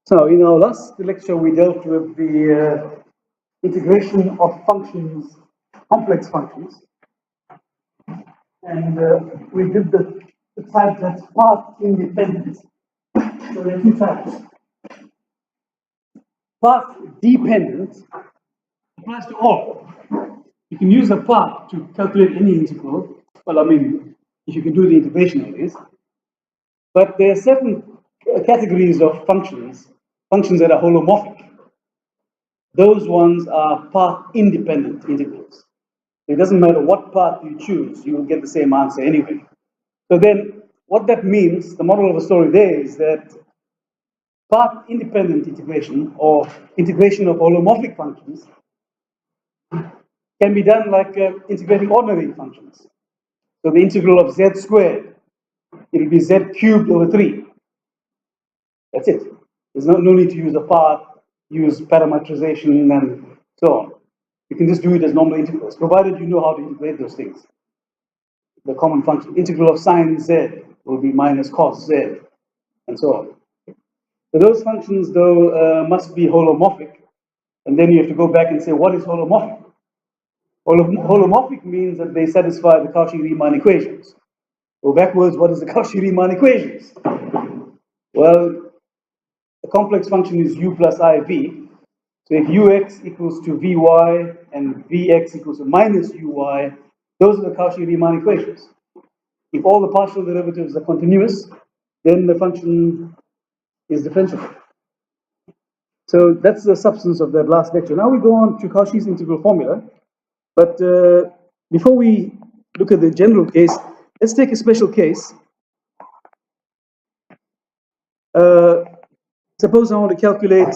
So in our last lecture, we dealt with the integration of functions, complex functions, and we did the type that's path independent. So there are two types. Path dependent applies to all. You can use a path to calculate any integral. Well, I mean, if you can do the integration at least. But there are certain categories of functions that are holomorphic. Those ones are path-independent integrals. It doesn't matter what path you choose, you will get the same answer anyway. So then, what that means, the moral of the story there is that path-independent integration, or integration of holomorphic functions, can be done like integrating ordinary functions. So the integral of z squared, it will be z cubed over 3. That's it. There's no need to use a path, use parametrization, and so on. You can just do it as normal integrals, provided you know how to integrate those things. The common function, integral of sine z will be minus cos z, and so on. So those functions, though, must be holomorphic, and then you have to go back and say, what is holomorphic? Holomorphic means that they satisfy the Cauchy-Riemann equations. Go backwards, what is the Cauchy-Riemann equations? Well, the complex function is u plus iv. So if ux equals to vy and vx equals to minus uy, those are the Cauchy-Riemann equations. If all the partial derivatives are continuous, then the function is differentiable. So that's the substance of that last lecture. Now we go on to Cauchy's integral formula. But before we look at the general case, let's take a special case. Suppose I want to calculate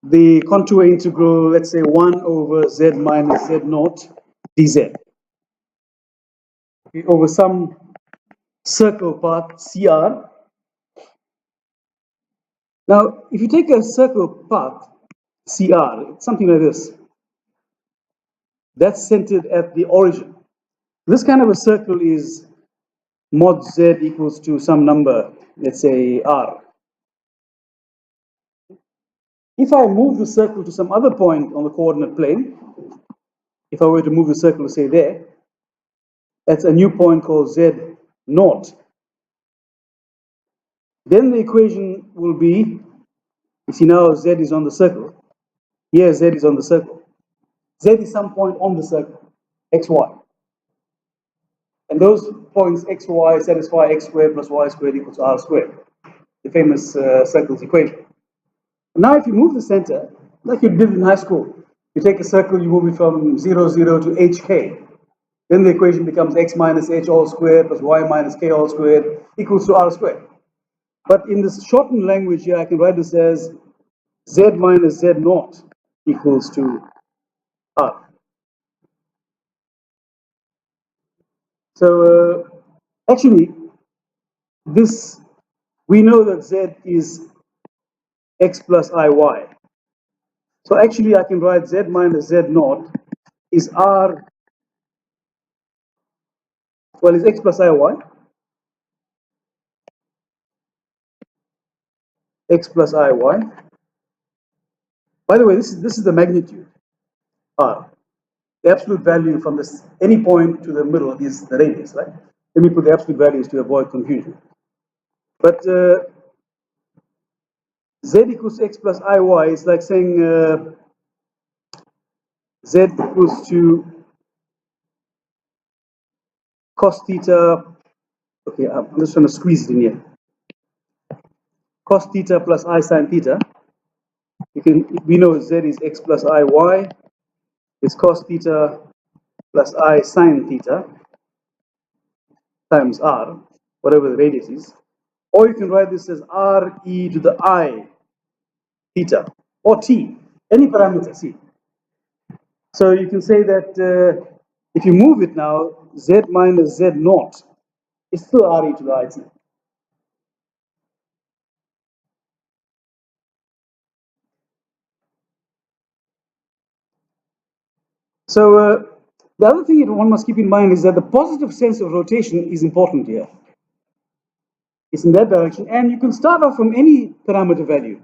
the contour integral, let's say 1 over z minus z naught dz. Okay, over some circle path CR. Now, if you take a circle path CR, it's something like this. That's centered at the origin. This kind of a circle is mod z equals to some number, let's say r. If I move the circle to some other point on the coordinate plane, if I were to move the circle to say there, that's a new point called z naught. Then the equation will be, you see now z is on the circle. Here z is on the circle. Z is some point on the circle, xy. And those points xy satisfy x squared plus y squared equals to r squared, the famous circle's equation. Now if you move the center, like you did in high school, you take a circle, you move it from 0, 0 to hk. Then the equation becomes x minus h all squared plus y minus k all squared equals to r squared. But in this shortened language here, I can write this as z minus z naught equals to r. So actually, this, we know that z is x plus iy. So actually, I can write z minus z naught is r, well, is x plus iy, x plus iy. By the way, this is the magnitude, r. The absolute value from this any point to the middle is the radius, right? Let me put the absolute values to avoid confusion. But z equals x plus iy is like saying z equals to cos theta. Okay, I'm just trying to squeeze it in here. Cos theta plus I sine theta. We know z is x plus iy. It's cos theta plus I sine theta times r, whatever the radius is. Or you can write this as r e to the I theta, or t, any parameter c. So you can say that if you move it now, z minus z naught is still r e to the I t. So the other thing one must keep in mind is that the positive sense of rotation is important here. It's in that direction, and you can start off from any parameter value.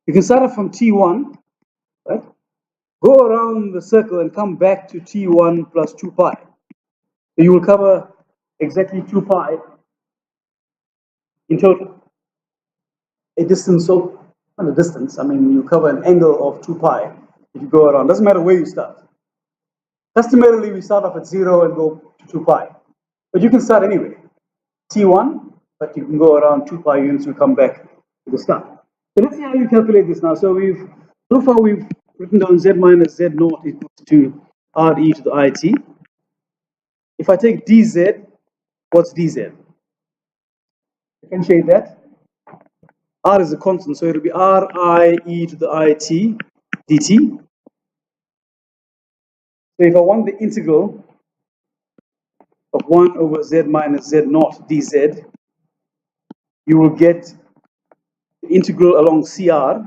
You can start off from t1, right? Go around the circle and come back to t1 plus 2 pi. So you will cover exactly 2 pi in total. A distance of, not a distance, I mean, you cover an angle of 2 pi if you go around. Doesn't matter where you start. Customarily, we start off at 0 and go to 2 pi. But you can start anyway. T1, but you can go around 2 pi units to come back to the start. So let's see how you calculate this now. So so far we've written down z minus z naught equals to r e to the it. If I take dz, what's dz? I can shade that. R is a constant, so it'll be ri e to the it dt. So if I want the integral of 1 over z minus z naught dz, you will get the integral along CR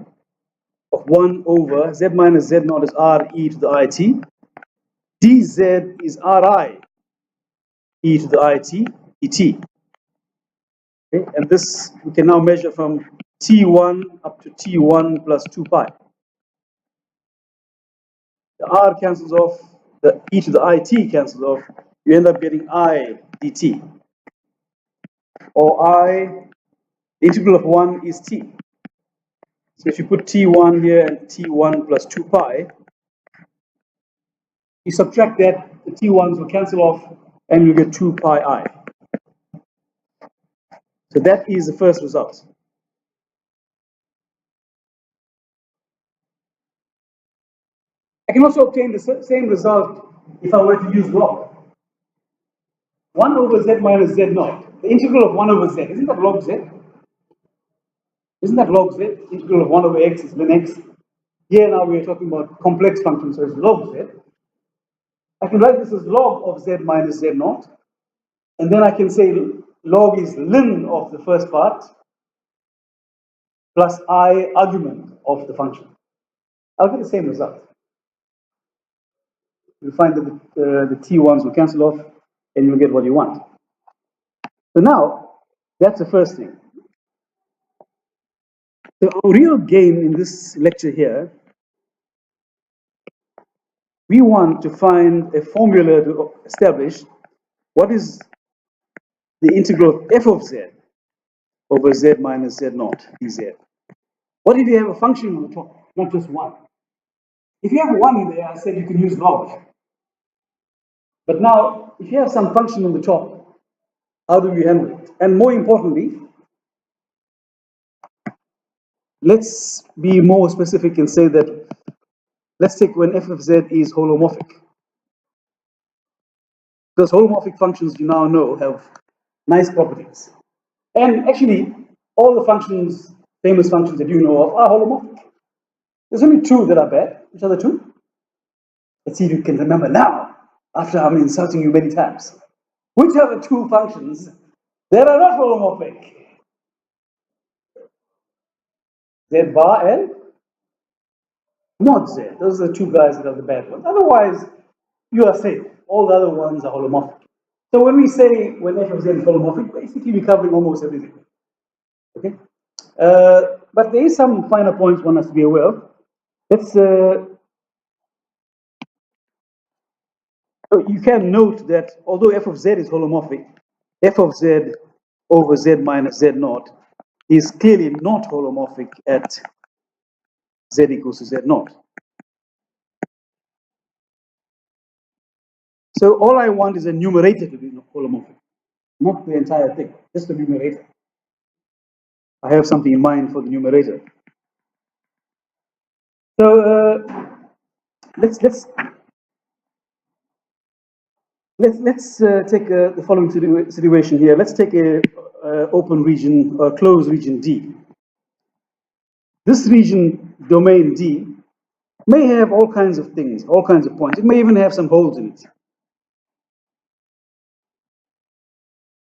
of 1 over z minus z naught is r e to the it. dz is ri e to the it dt. Okay? And this we can now measure from t1 up to t1 plus 2 pi. The r cancels off, the e to the it cancels off, you end up getting I dt. Or I, the integral of 1 is t. So if you put t1 here and t1 plus 2 pi, you subtract that, the t1s will cancel off, and you get 2 pi I. So that is the first result. I can also obtain the same result if I were to use log. 1 over z minus z naught. The integral of 1 over z, isn't that log z? Isn't that log z? Integral of 1 over x is ln x. Here now we are talking about complex functions, so it's log z. I can write this as log of z minus z naught. And then I can say log is ln of the first part plus I argument of the function. I'll get the same result. You'll find that the t1s will cancel off and you'll get what you want. So now, that's the first thing. So our real game in this lecture here, we want to find a formula to establish what is the integral of f of z over z minus z naught dz. What if you have a function on the top, not just one? If you have one there, I said you can use log. But now, if you have some function on the top, how do we handle it? And more importantly, let's be more specific and say that, let's take when f of z is holomorphic. Because holomorphic functions, you now know, have nice properties. And actually, all the functions, famous functions that you know of, are holomorphic. There's only two that are bad. Which are the two? Let's see if you can remember now, after I'm insulting you many times. Which are the two functions that are not holomorphic? Z bar and mod z. Those are the two guys that are the bad ones. Otherwise, you are safe. All the other ones are holomorphic. So when we say when f of z is holomorphic, basically we're covering almost everything. Okay? But there is some finer points one has to be aware of. Let's you can note that although f of z is holomorphic, f of z over z minus z naught is clearly not holomorphic at z equals to z naught. So all I want is a numerator to be holomorphic, not the entire thing, just the numerator. I have something in mind for the numerator. So let's take the following situation here. Let's take a open region or closed region D. This region, domain D, may have all kinds of things, all kinds of points. It may even have some holes in it.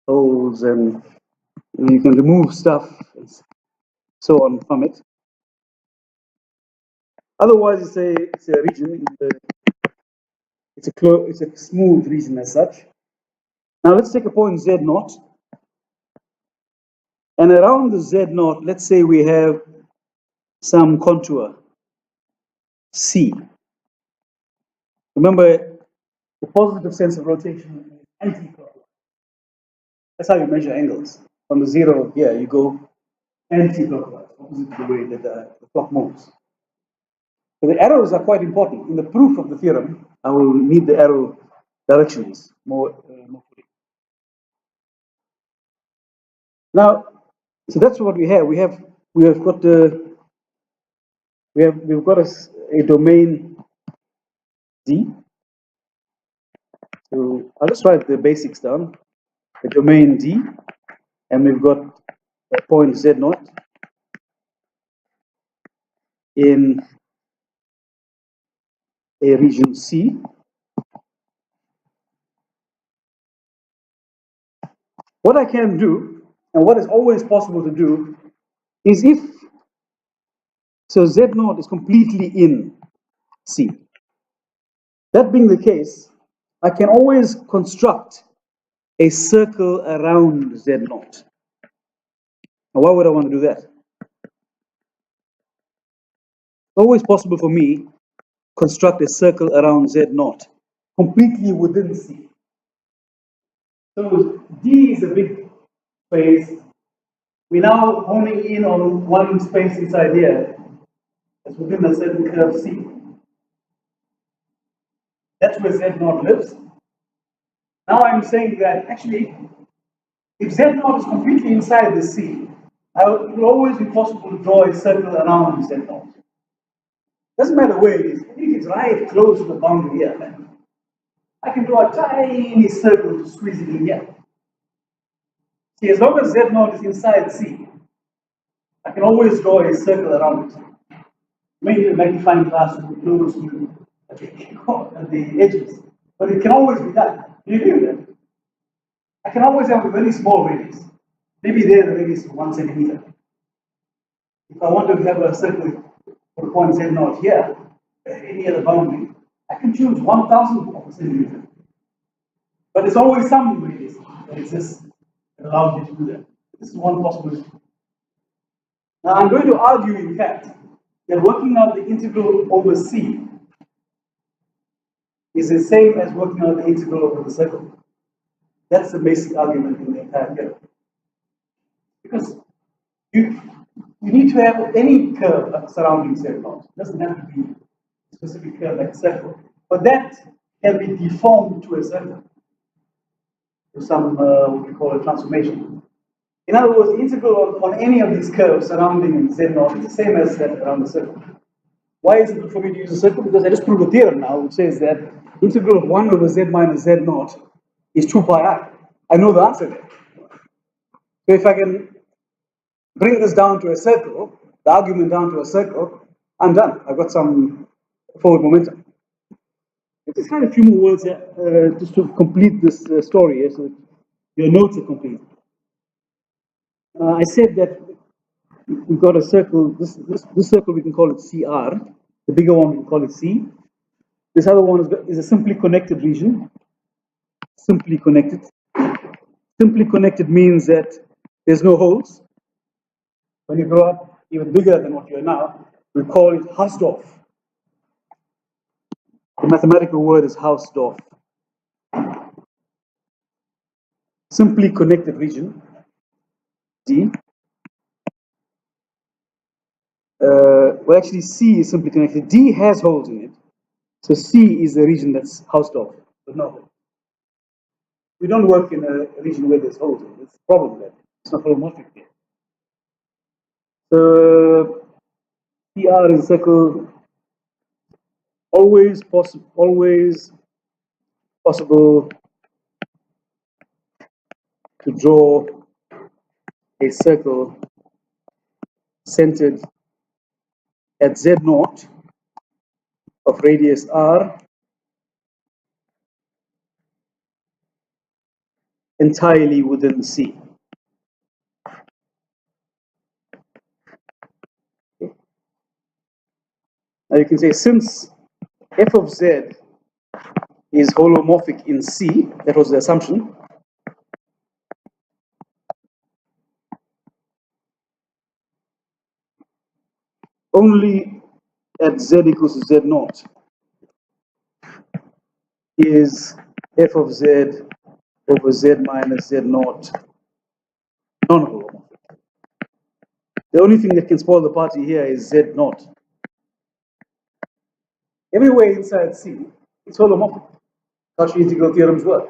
Holes, and you can remove stuff and so on from it. Otherwise, it's a region. It's a smooth region as such. Now let's take a point Z naught. And around the Z naught, let's say we have some contour C. Remember, the positive sense of rotation is anti-clockwise. That's how you measure angles. From the zero here, you go anti-clockwise, opposite to the way that the clock moves. So the arrows are quite important. In the proof of the theorem, I will need the arrow directions more fully. Now, so that's what we have. We've got a domain D. So I'll just write the basics down. A domain D, and we've got a point Z naught in a region C. What I can do, and what is always possible to do, is if so Z naught is completely in C. That being the case, I can always construct a circle around Z naught. Now, why would I want to do that? It's always possible for me construct a circle around Z naught, completely within C. So D is a big space. We're now honing in on one space inside here. That's within a certain curve C. That's where Z naught lives. Now I'm saying that actually, if Z naught is completely inside the C, it will always be possible to draw a circle around Z naught. Doesn't matter where it is. If it's right close to the boundary here, I can draw a tiny circle to squeeze it in here. See, as long as Z naught is inside C, I can always draw a circle around it. Maybe the magnifying glass will be close to the edges, but it can always be done. Do you agree with that? I can always have a very small radius. Maybe there the radius is 1 centimeter. If I want to have a circle for point Z naught here, any other boundary, I can choose 1,000 of a centimeter. But it's always some radius that exists that allows me to do that. This is one possibility. Now I'm going to argue, in fact, that working out the integral over C is the same as working out the integral over the circle. That's the basic argument in the entire theorem. Because you need to have any curve surrounding Z naught. It doesn't have to be a specific curve like a circle. But that can be deformed to a circle, to some, what we call a transformation. In other words, the integral on any of these curves surrounding Z naught is the same as that around the circle. Why is it good for me to use a circle? Because I just proved a theorem now which says that integral of 1 over Z minus Z naught is 2 pi I. I know the answer there. So if I can bring this down to a circle, the argument down to a circle, I'm done. I've got some forward momentum. Let's just add a few more words here, just to complete this story here, so your notes are complete. I said that we've got a circle, this circle we can call it CR, the bigger one we can call it C. This other one is a simply connected region. Simply connected. Simply connected means that there's no holes. When you grow up even bigger than what you are now, we call it Hausdorff. The mathematical word is Hausdorff. Simply connected region, D. Well, actually, C is simply connected. D has holes in it. So C is the region that's Hausdorff, but no. We don't work in a region where there's holes in it. It's a problem there. It's not holomorphic there. So CR is a circle, always possible to draw a circle centered at Z naught of radius R entirely within C. Okay. Now you can say, since f of Z is holomorphic in C, that was the assumption, only at z equals to z naught is f of z over z minus z naught non-holomorphic. The only thing that can spoil the party here is z naught. Everywhere inside C, it's holomorphic. Cauchy integral theorems work.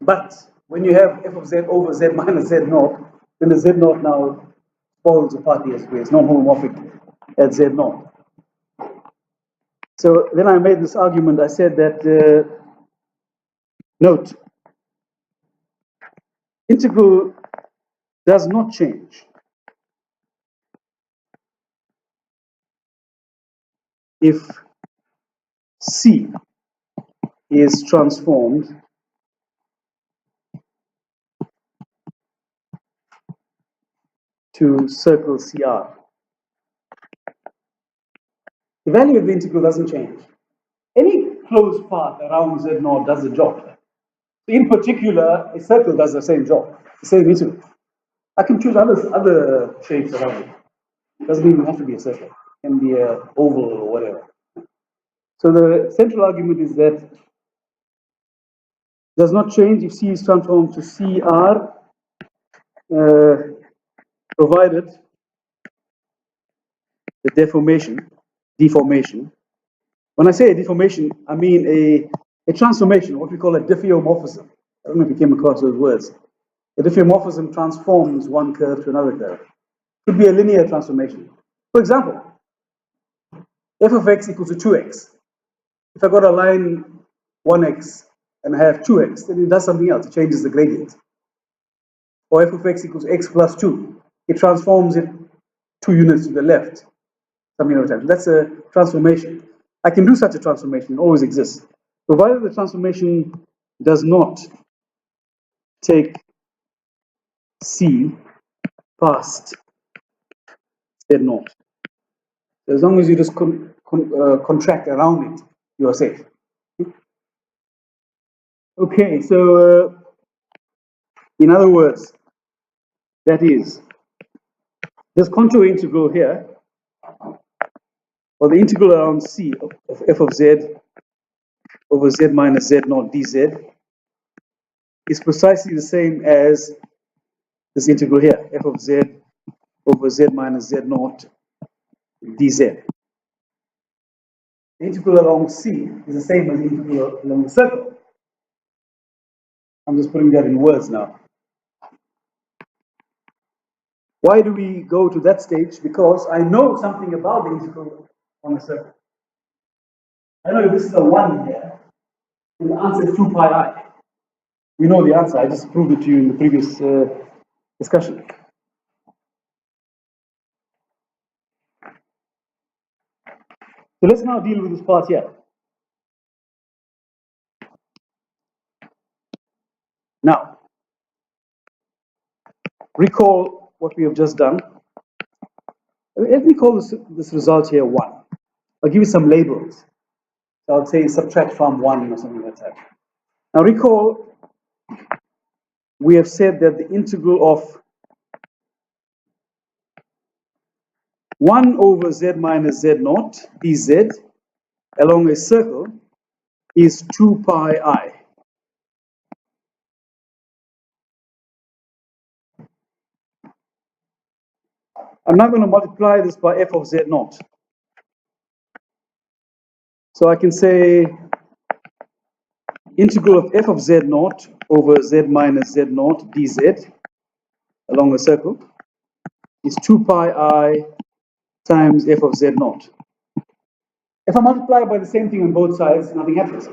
But when you have f of z over z minus z naught, then the z naught now spoils the party as well. It's non-holomorphic at z naught. So then I made this argument. I said that, note, integral does not change if C is transformed to circle CR. The value of the integral doesn't change. Any closed path around Z naught does the job. In particular, a circle does the same job, the same integral. I can choose other shapes around it. It doesn't even have to be a circle. It can be an oval or whatever. So the central argument is that does not change if C is transformed to CR, provided the deformation. When I say a deformation, I mean a transformation, what we call a diffeomorphism. I don't know if you came across those words. A diffeomorphism transforms one curve to another curve. It could be a linear transformation. For example, f of x equals to 2x. If I got a line 1x and I have 2x, then it does something else. It changes the gradient. Or f of x equals x plus 2. It transforms it 2 units to the left. Something like that. That's a transformation. I can do such a transformation. It always exists. Provided the transformation does not take C past Z naught. As long as you just contract around it, you are safe. Okay, so in other words, that is, this contour integral here, or the integral around C of f of z over z minus z naught dz, is precisely the same as this integral here, f of z over z minus z naught dz. The integral along C is the same as the integral along the circle. I'm just putting that in words now. Why do we go to that stage? Because I know something about the integral on the circle. I know if this is a 1 here, and the answer is 2 pi I. We know the answer. I just proved it to you in the previous discussion. So let's now deal with this part here. Now, recall what we have just done. Let me call this result here 1. I'll give you some labels. So I'll say subtract from 1 or something like that. Now recall, we have said that the integral of 1 over z minus z naught dz along a circle is 2 pi I. I'm now going to multiply this by f of z naught. So I can say integral of f of z naught over z minus z naught dz along a circle is 2 pi I times f of z naught. If I multiply by the same thing on both sides, nothing happens.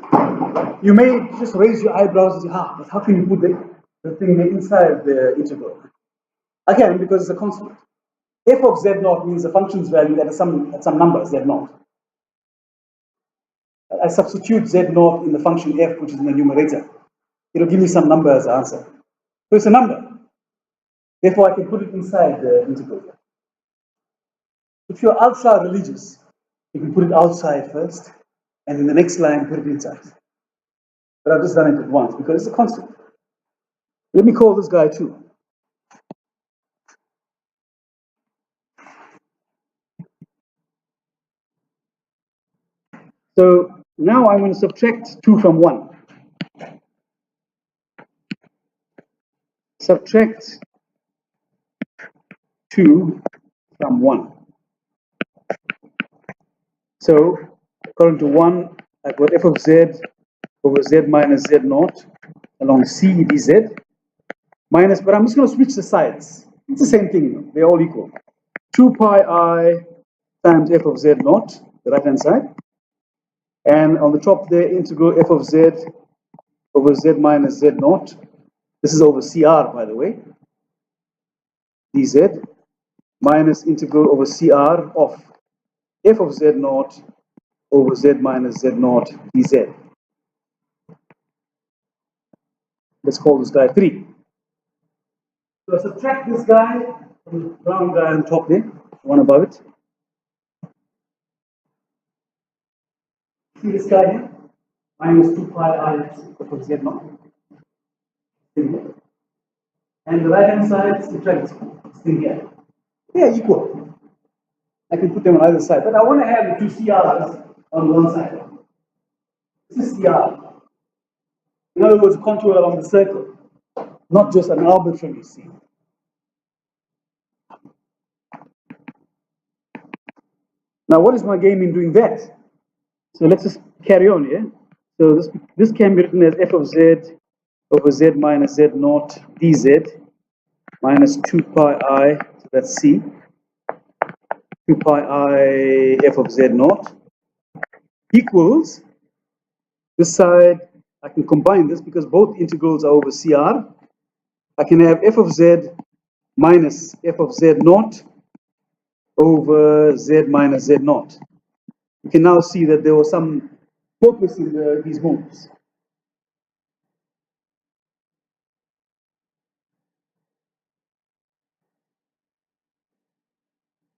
You may just raise your eyebrows and say, but how can you put the thing inside the integral? Again, because it's a constant. F of z naught means the function's value at some number, z naught. I substitute z naught in the function f, which is in the numerator. It'll give me some number as the answer. So it's a number. Therefore, I can put it inside the integral. If you're ultra religious, you can put it outside first, and in the next line, put it inside. But I've just done it at once because it's a constant. Let me call this guy 2. So now I'm going to subtract 2 from 1. Subtract 2 from 1. So according to 1, I've got f of z over z minus z naught along c dz minus, but I'm just going to switch the sides. It's the same thing. They're all equal. 2 pi I times f of z naught, the right-hand side. And on the top there, integral f of z over z minus z naught. This is over CR, by the way, dz, minus integral over CR of f of z naught over z minus z naught dz. Let's call this guy 3. So I subtract this guy from the brown guy on top there, one above it. See this guy here? Minus 2 pi I f of z naught. And the right hand side, subtract this thing here. They are equal. I can put them on either side, but I want to have the two CRs on one side. This is CR. In other words, contour along the circle, not just an arbitrary C. Now, what is my game in doing that? So let's just carry on here. So this can be written as f of z over z minus z naught dz minus 2 pi I, so that's C, 2 pi I f of z naught equals, this side, I can combine this because both integrals are over CR. I can have f of z minus f of z naught over z minus z naught. You can now see that there was some purpose in these moves.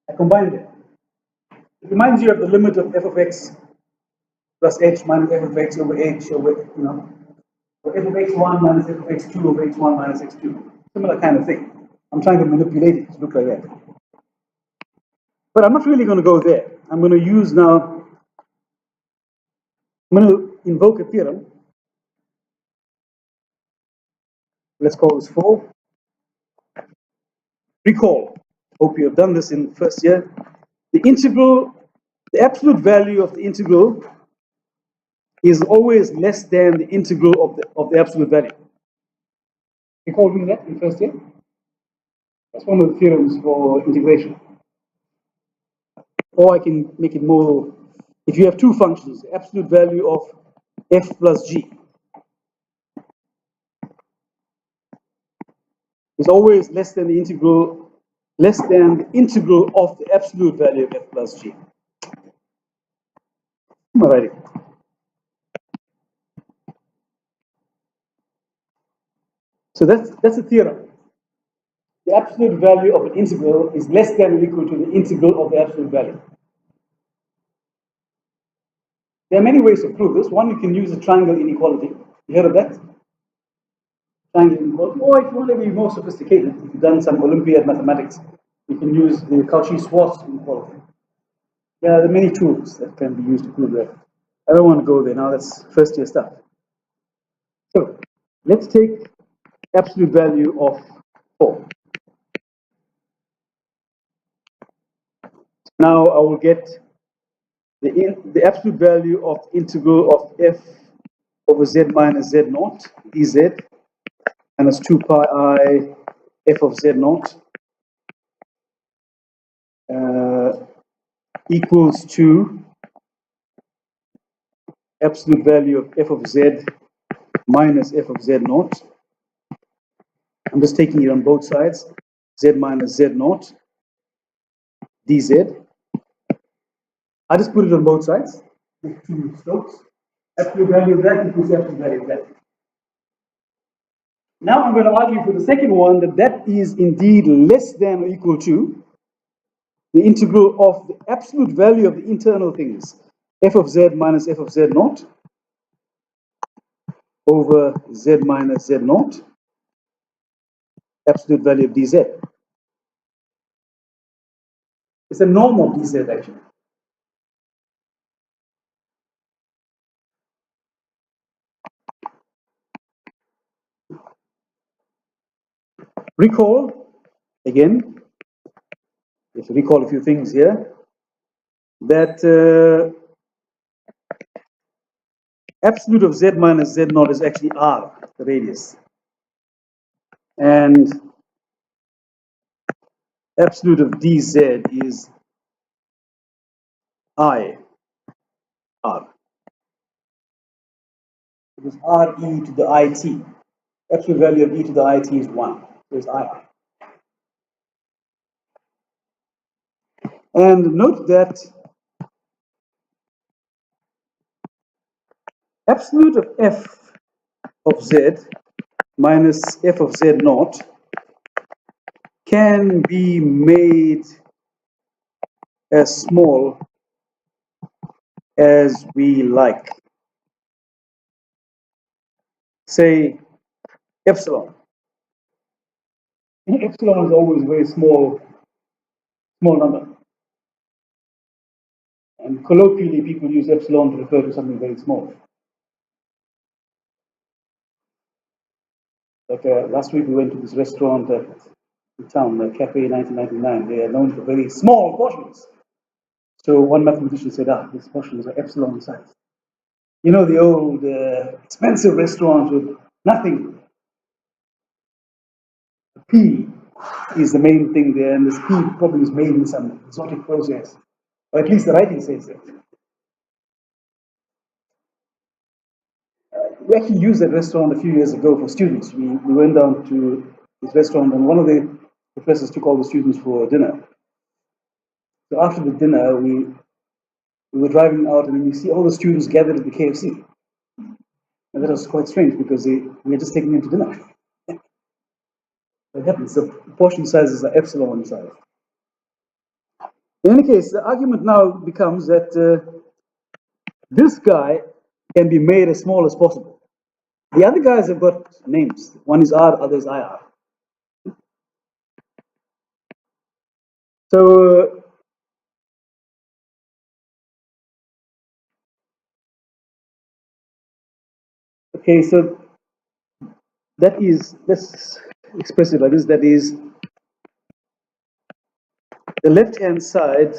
I combined it. It reminds you of the limit of f of x plus h minus f of x over h over, or f of x1 minus f of x2 over x1 minus x2. Similar kind of thing. I'm trying to manipulate it to look like that. But I'm not really going to go there. I'm going to use now, I'm going to invoke a theorem. Let's call this 4. Recall. Hope you have done this in first year. The integral, the absolute value of the integral is always less than the integral of the absolute value. Recall doing that in first year? That's one of the theorems for integration. Or I can make it more, if you have two functions, the absolute value of f plus g is always less than the integral of the absolute value of f plus g. Alrighty. So that's a theorem. The absolute value of an integral is less than or equal to the integral of the absolute value. There are many ways to prove this. One, you can use the triangle inequality. You heard of that? Triangle inequality. Or if you want to be more sophisticated, if you've done some Olympiad mathematics, you can use the Cauchy-Schwarz inequality. There are many tools that can be used to prove that. I don't want to go there now. That's first year stuff. So let's take absolute value of 4. Now I will get the absolute value of the integral of f over z minus z naught dz minus 2 pi I f of z naught equals to absolute value of f of z minus f of z naught. I'm just taking it on both sides, z minus z naught dz. I just put it on both sides with two slopes. Absolute value of that equals absolute value of that. Now I'm going to argue for the second one that is indeed less than or equal to the integral of the absolute value of the internal things, f of z minus f of z naught over z minus z naught, absolute value of dz. It's a norm of dz actually. Recall, again, if you recall a few things here, that absolute of z minus z naught is actually r, the radius. And absolute of dz is I, r. It is r e to the it. Absolute value of e to the it is 1. So it's I. And note that absolute of f of z minus f of z naught can be made as small as we like. Say epsilon. Epsilon is always a very small number. And colloquially, people use epsilon to refer to something very small. Like last week, we went to this restaurant in town, Cafe 1999. They are known for very small portions. So one mathematician said, these portions are epsilon size. You know, the old expensive restaurant with nothing. P is the main thing there, and this P probably is made in some exotic process. Or at least the writing says that. We actually used that restaurant a few years ago for students. We went down to this restaurant, and one of the professors took all the students for dinner. So after the dinner, we were driving out, and we see all the students gathered at the KFC. And that was quite strange because we had just taken them to dinner. What happens? The portion sizes are epsilon size. In any case, the argument now becomes that this guy can be made as small as possible. The other guys have got names. One is R, other is IR. So okay, so that is, let's express it like this, that is the left-hand side,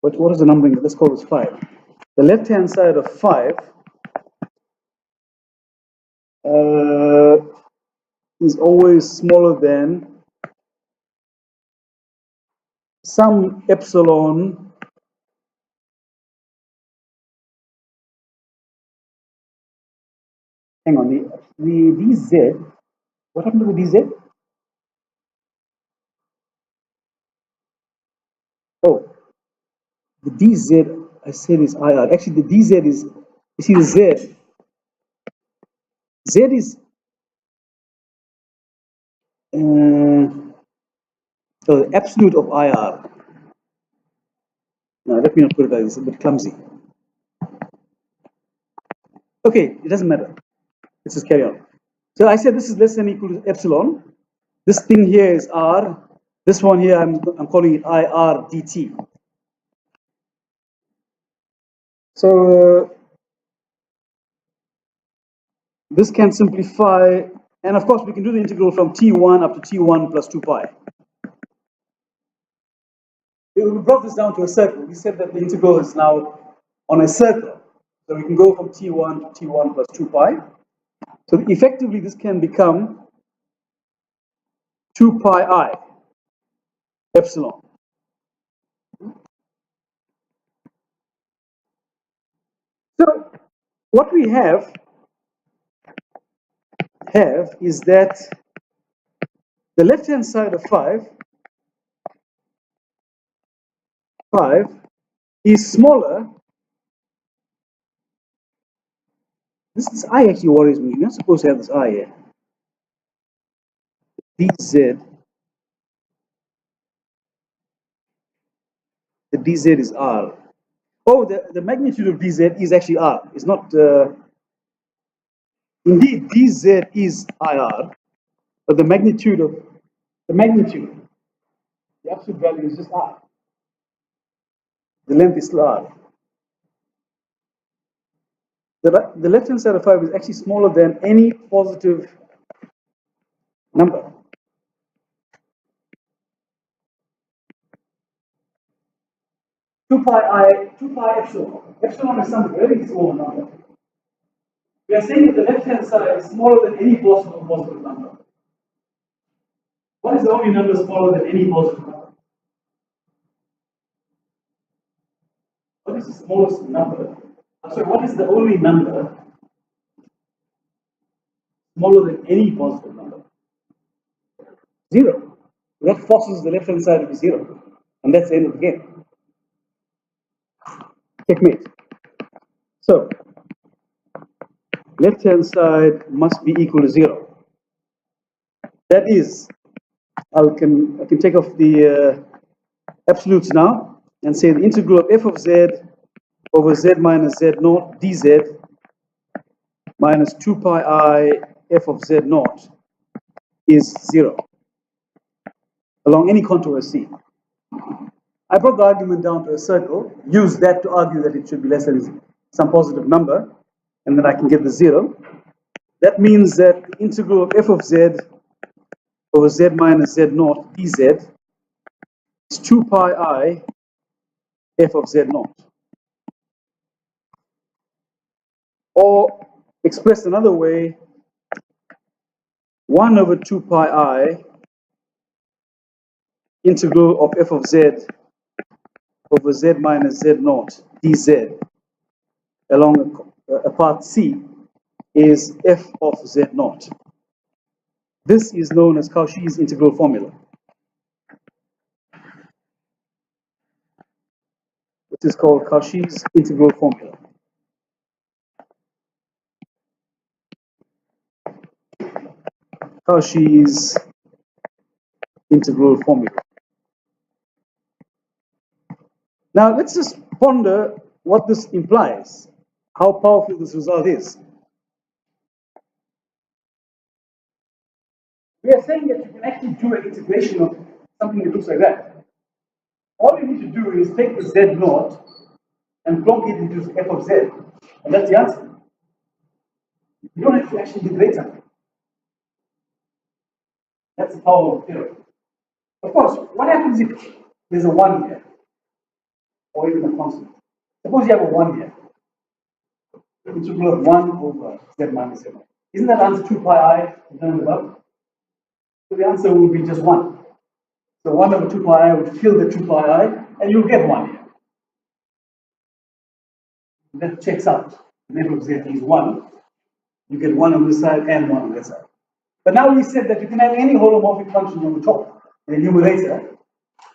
what is the numbering? Let's call this 5. The left-hand side of 5 is always smaller than some epsilon hang on, the dz, what happened to the dz? Oh, the dz, I said is IR. Actually, the dz is, you see the z. Z is, the absolute of IR. Now, let me not put it like this, it's a bit clumsy. Okay, it doesn't matter. Let's just carry on. So I said this is less than or equal to epsilon. This thing here is R. This one here, I'm calling it IR dt. So this can simplify, and of course we can do the integral from t1 up to t1 plus 2 pi. We brought this down to a circle. We said that the integral is now on a circle. So we can go from t1 to t1 plus 2 pi. So effectively this can become 2 pi I epsilon. So what we have is that the left-hand side of 5 is smaller. This I actually worries me. You're not supposed to have this I here. dz, the dz is R. Oh, the magnitude of dz is actually R. It's not, indeed, dz is IR, but the magnitude, the absolute value is just R. The length is still R. The left-hand side of 5 is actually smaller than any positive number. 2 pi I, 2 pi epsilon. Epsilon is some very small number. We are saying that the left-hand side is smaller than any possible positive number. What is the only number smaller than any positive number? What is the smallest number? Sorry, what is the only number smaller than any positive number? 0. That forces the left-hand side to be 0. And that's the end of the game. Checkmate. So, left-hand side must be equal to 0. That is, I can take off the absolutes now and say the integral of f of z over z minus z naught dz minus 2 pi I f of z naught is 0 along any contour C. I brought the argument down to a circle, use that to argue that it should be less than some positive number, and then I can get the 0. That means that the integral of f of z over z minus z naught dz is 2 pi I f of z naught. Or expressed another way, 1 over 2 pi I integral of f of z over z minus z naught dz along a path C is f of z naught. This is known as Cauchy's integral formula. This is called Cauchy's integral formula. Cauchy's integral formula. Now let's just ponder what this implies, how powerful this result is. We are saying that you can actually do an integration of something that looks like that. All you need to do is take the z naught and plonk it into f of z, and that's the answer. You don't have to actually integrate something. That's the power of theorem. Of course, what happens if there's a 1 here, or even a constant? Suppose you have a 1 here. Integral of 1 over z minus z. Isn't that answer 2 pi I done above? So the answer will be just 1. So 1 over 2 pi I would fill the 2 pi I, and you'll get 1 here. That checks out. The neighbor of z is 1. You get 1 on this side and 1 on this side. But now we said that you can have any holomorphic function on the top, the numerator,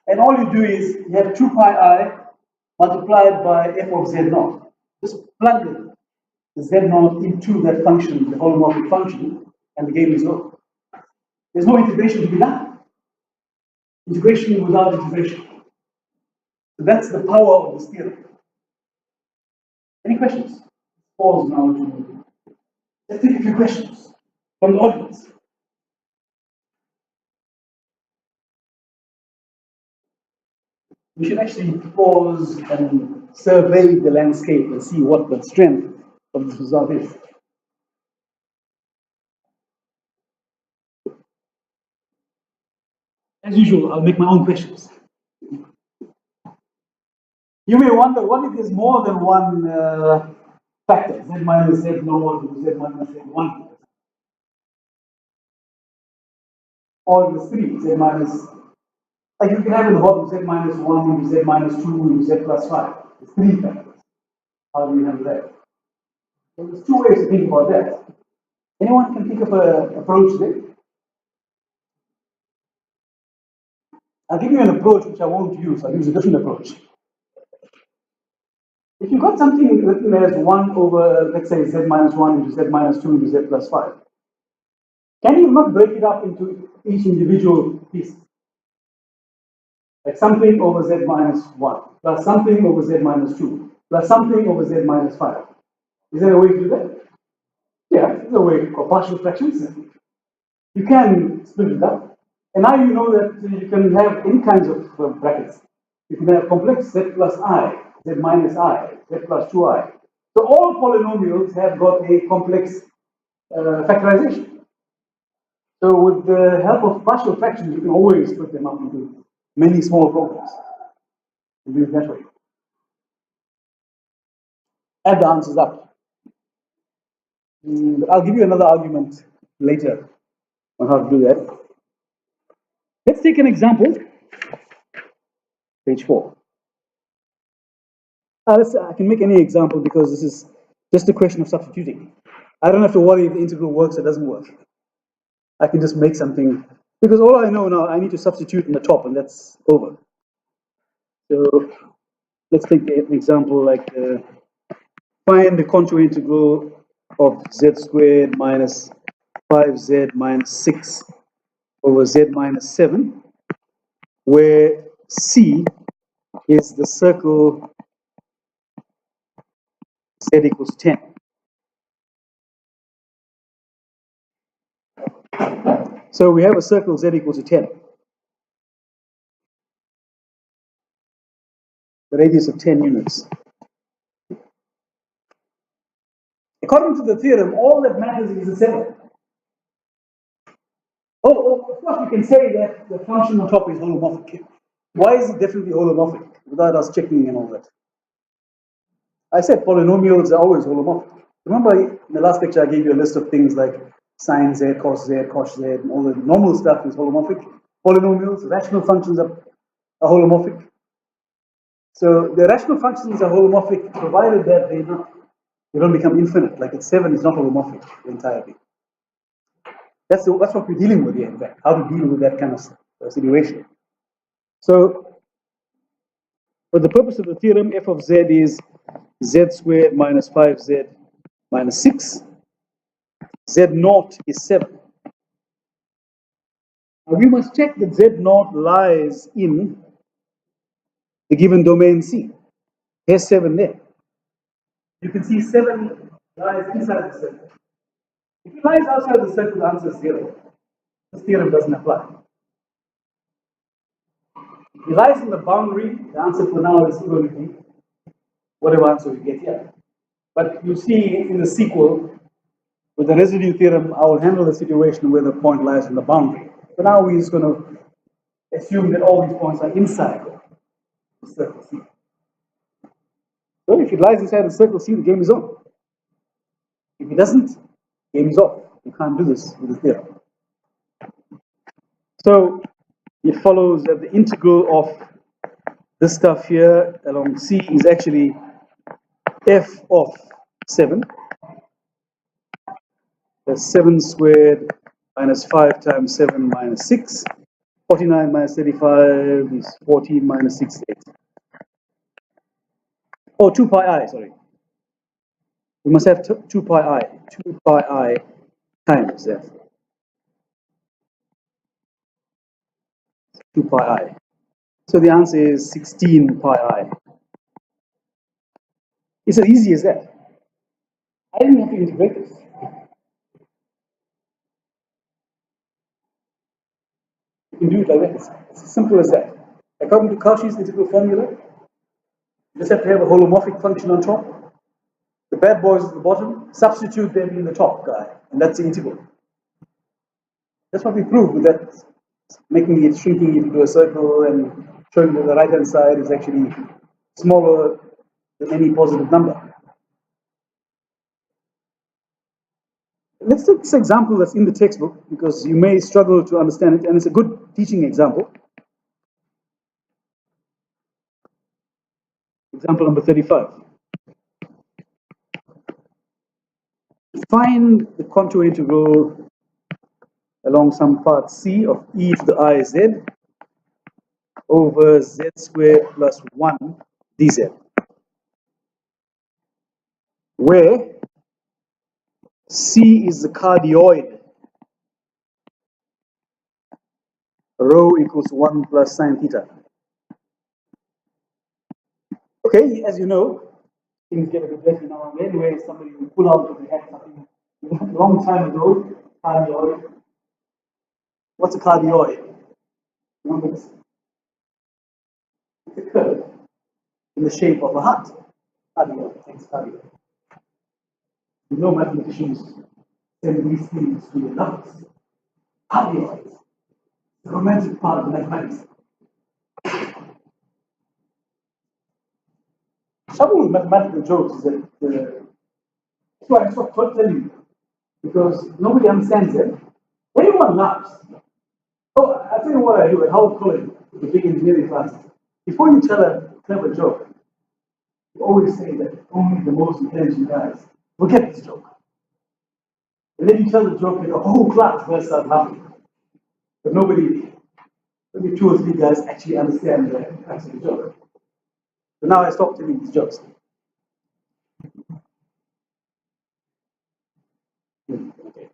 and all you do is you have 2 pi I multiplied by f of z naught. Just plug the z naught into that function, the holomorphic function, and the game is over. There's no integration to be done. Integration without integration. So that's the power of this theorem. Any questions? Pause now to let's take a few questions from the audience. We should actually pause and survey the landscape and see what the strength of this result is. As usual, I'll make my own questions. You may wonder, what if there's more than one factor, z minus z naught, z minus z1, or there's 3, z minus, like you can have in the bottom z minus 1 into z minus 2 into z plus 5. There's 3 factors. How do you have that? So there's 2 ways to think about that. Anyone can think of an approach there? I'll give you an approach which I won't use. I'll use a different approach. If you've got something written as 1 over, let's say, z minus 1 into z minus 2 into z plus 5, can you not break it up into each individual piece? Like something over z minus 1, plus something over z minus 2, plus something over z minus 5. Is there a way to do that? Yeah, there's a way for partial fractions. You can split it up. And now you know that you can have any kinds of brackets. You can have complex z plus I, z minus I, z plus 2i. So all polynomials have got a complex factorization. So with the help of partial fractions, you can always split them up into many small programs. And do it that way. add the answers up. But I'll give you another argument later on how to do that. Let's take an example. Page 4. I can make any example because this is just a question of substituting. I don't have to worry if the integral works or doesn't work. I can just make something, because all I know now, I need to substitute in the top, and that's over. So let's take an example like find the contour integral of z squared minus 5z minus 6 over z minus 7, where C is the circle z equals 10. So we have a circle z equals to 10. The radius of 10 units. According to the theorem, all that matters is the 7. Oh, of course, we can say that the function on top is holomorphic. Why is it definitely holomorphic without us checking and all that? I said polynomials are always holomorphic. Remember in the last lecture I gave you a list of things like sine z, cos z, cos z, and all the normal stuff is holomorphic. Polynomials, rational functions are holomorphic. So the rational functions are holomorphic provided that they don't become infinite. Like 7 is not holomorphic entirely. That's what we're dealing with here, in fact, how to deal with that kind of situation. So, for the purpose of the theorem, f of z is z squared minus 5z minus 6. Z naught is 7. Now we must check that z naught lies in the given domain C. Here's 7 there. You can see 7 lies inside the circle. If it lies outside the circle, the answer is 0. This theorem doesn't apply. If it lies in the boundary, the answer for now is going to be whatever answer we get here. But you see in the sequel, with the residue theorem, I will handle the situation where the point lies in the boundary. But now we're just going to assume that all these points are inside the circle C. So if it lies inside the circle C, the game is on. If it doesn't, the game is off. You can't do this with the theorem. So it follows that the integral of this stuff here along C is actually f of 7. That's 7 squared minus 5 times 7 minus 6. 49 minus 35 is 14 minus 68. Oh, 2 pi I, sorry. We must have 2 pi I. 2 pi I times that. 2 pi I. So the answer is 16 pi I. It's as easy as that. I didn't have to integrate this. You can do it like that. It's as simple as that. According to Cauchy's integral formula, you just have to have a holomorphic function on top. The bad boys at the bottom, substitute them in the top guy, and that's the integral. That's what we proved with that, making it, shrinking it into a circle and showing that the right-hand side is actually smaller than any positive number. Let's take this example that's in the textbook because you may struggle to understand it, and it's a good teaching example. Example number 35. Find the contour integral along some part C of e to the I z over z squared plus 1 dz, where C is the cardioid, rho equals 1 plus sine theta. Okay, as you know, things get a bit better now and then, where somebody will pull out of the head something a long time ago, cardioid. What's a cardioid? Remember this? It's a curve in the shape of a heart. Cardioid, thanks, cardioid. You know, mathematicians send these things to your lovers. Cardioids, the romantic part of mathematics. trouble with mathematical jokes is that that's why I stopped telling you, because nobody understands it. Everyone laughs. Oh, I'll tell you what I do at Howard College, the big engineering class. Before you tell a clever joke, you always say that only the most intelligent guys will get this joke. And then you tell the joke and the whole class will start laughing. But maybe two or three guys actually understand the actual joke. So now I stopped telling these jokes. Okay.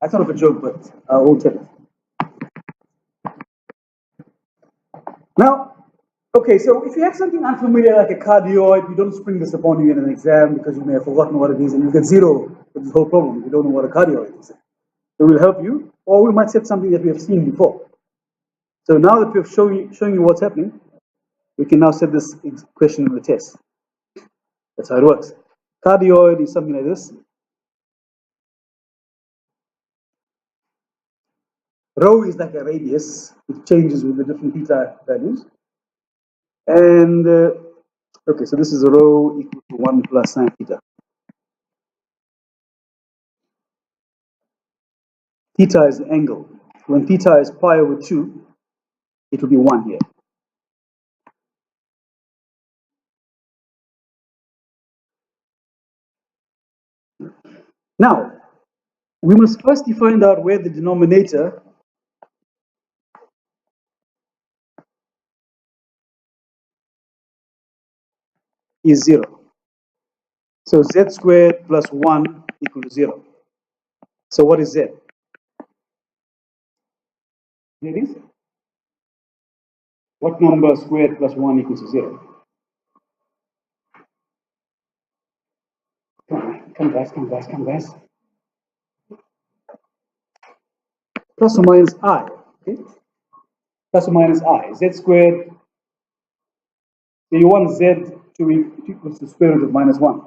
I thought of a joke, but I won't tell it. Now, okay, so if you have something unfamiliar like a cardioid, you don't spring this upon you in an exam because you may have forgotten what it is and you get zero for this whole problem if you don't know what a cardioid is. It will help you, or we might set something that we have seen before. So now that we've showing you what's happening, we can now set this question in the test. That's how it works. Cardioid is something like this. Rho is like a radius, which changes with the different theta values. And okay, so this is rho equal to 1 plus sine theta. Theta is the angle. When theta is pi over 2, it will be 1 here. Now, we must first find out where the denominator is 0. So z squared plus 1 equal to 0. So what is z? It is? What number squared plus 1 equals to 0? Come guys. Plus or minus I. Okay? Plus or minus I. Z squared. So you want z to equal to the square root of minus 1.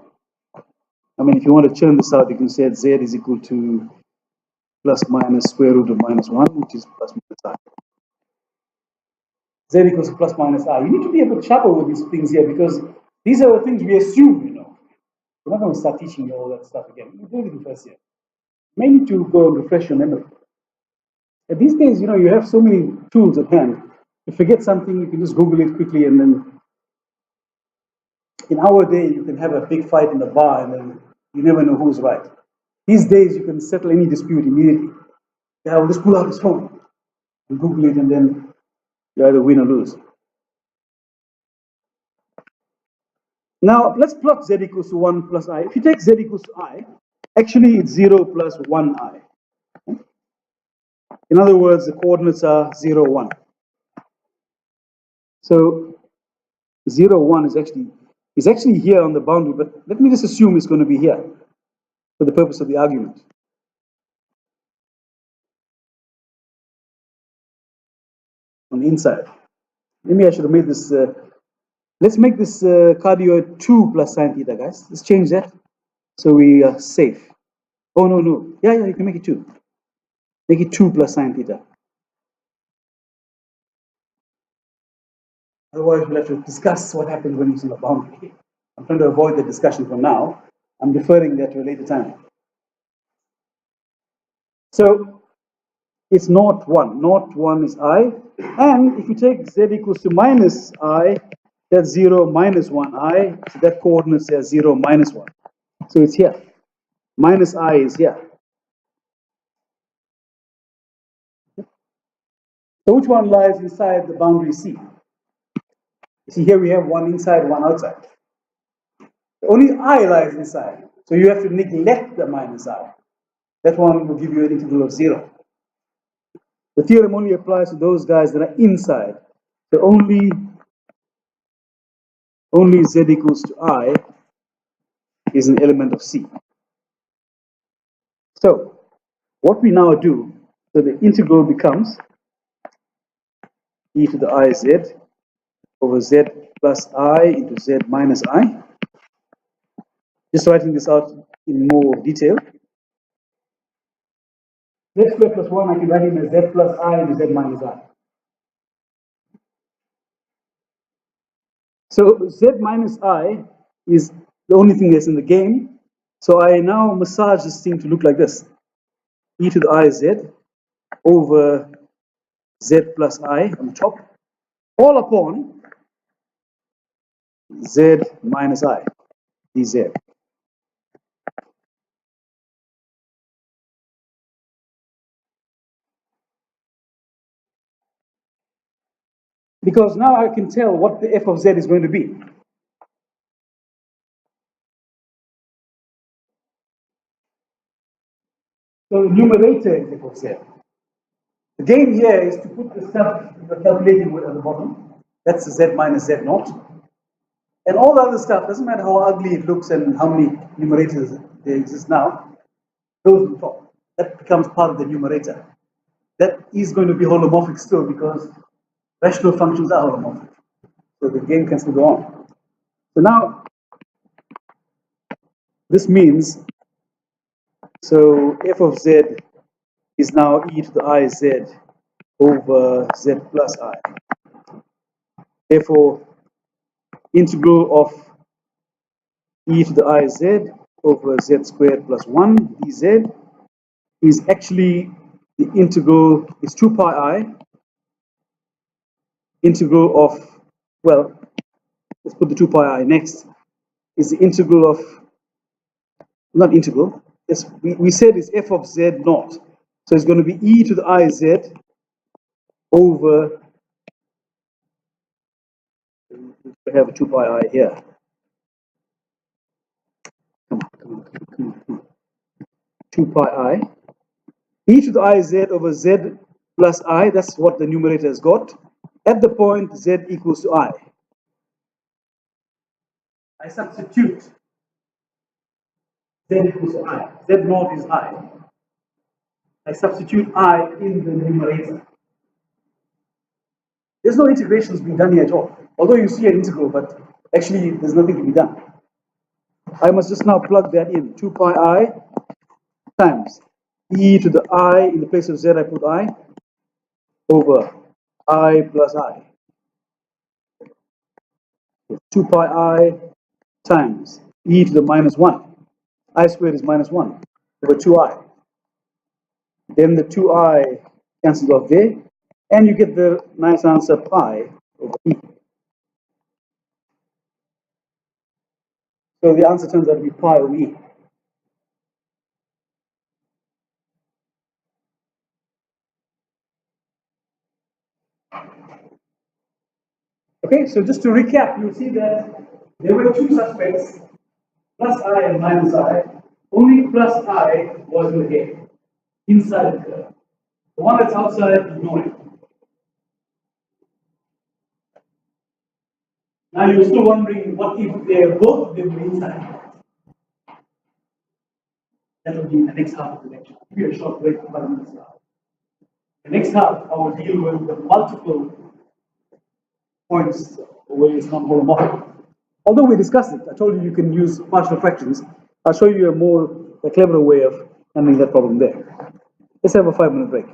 I mean, if you want to churn this out, you can say that z is equal to plus minus square root of minus 1, which is plus minus I. Z equals to plus minus I. You need to be able to sharper with these things here because these are the things we assume you know. We're not going to start teaching you all that stuff again. We're doing it in first year. You may need to go and refresh your memory. And these days, you know, you have so many tools at hand. If you forget something, you can just Google it quickly, and then in our day, you can have a big fight in the bar, and then you never know who's right. These days, you can settle any dispute immediately. Yeah, I'll just pull out his phone and Google it, and then you either win or lose. Now, let's plot z equals to 1 plus I. If you take z equals to I, actually it's 0 plus 1I. In other words, the coordinates are 0, 1. So 0, 1 is actually here on the boundary, but let me just assume it's going to be here for the purpose of the argument. On the inside. Maybe I should have made this, let's make this cardioid 2 plus sine theta, guys. Let's change that so we are safe. Oh, no. Yeah, you can make it 2. Make it 2 plus sine theta. Otherwise, we'll have to discuss what happens when it's on the boundary. I'm trying to avoid the discussion for now. I'm deferring that to a later time. So it's not 1. Not 1 is I. And if you take z equals to minus I, that's 0 minus 1I. So that coordinate says 0 minus 1. So it's here. Minus I is here. So which one lies inside the boundary C? You see here we have one inside, one outside. Only I lies inside. So you have to neglect the minus I. That one will give you an integral of 0. The theorem only applies to those guys that are inside. So only z equals to I is an element of C. So what we now do, so the integral becomes e to the I z over z plus I into z minus I. Just writing this out in more detail. Z squared plus 1, I can write it as z plus I into z minus I. So z minus I is the only thing that's in the game. So I now massage this thing to look like this. E to the I z over z plus I on the top, all upon z minus I, dz. Because now I can tell what the f of z is going to be. So the numerator is f of z. The game here is to put the stuff you're calculating with at the bottom. That's the z minus z naught. And all the other stuff, doesn't matter how ugly it looks and how many numerators there exist now, goes on top. That becomes part of the numerator. That is going to be holomorphic still because rational functions are holomorphic. So the game can still go on. So now, this means, so f of z is now e to the I z over z plus I. Therefore, integral of e to the I z over z squared plus 1 dz is actually the integral, is 2 pi I, integral of, well, let's put the 2 pi I next, is the integral of, not integral, we said it's f of z naught. So it's going to be e to the I z over, we have a 2 pi I here. Come on. 2 pi I. E to the I z over z plus I, that's what the numerator has got, at the point z equals to I. I substitute z equals to I. Z naught is I. I substitute I in the numerator. There's no integrations being done here at all. Although you see an integral, but actually there's nothing to be done. I must just now plug that in. 2 pi I times e to the I, in the place of z I put I, over I plus I. 2 pi I times e to the minus 1. I squared is minus 1 over 2I. Then the 2I cancels off there, and you get the nice answer pi over e. So the answer turns out to be pi over e. Okay, so just to recap, you see that there were two suspects, plus I and minus I. Only plus I was in the game, inside the curve. The one that's outside, ignore it. Now you're still wondering, what if they're both of them were inside? That will be in the next half of the lecture. Give you a short break for 5 minutes now. The next half, I will deal with the multiple points where it's not holomorphic. Although we discussed it, I told you you can use partial fractions. I'll show you a cleverer way of handling that problem there. Let's have a 5-minute break.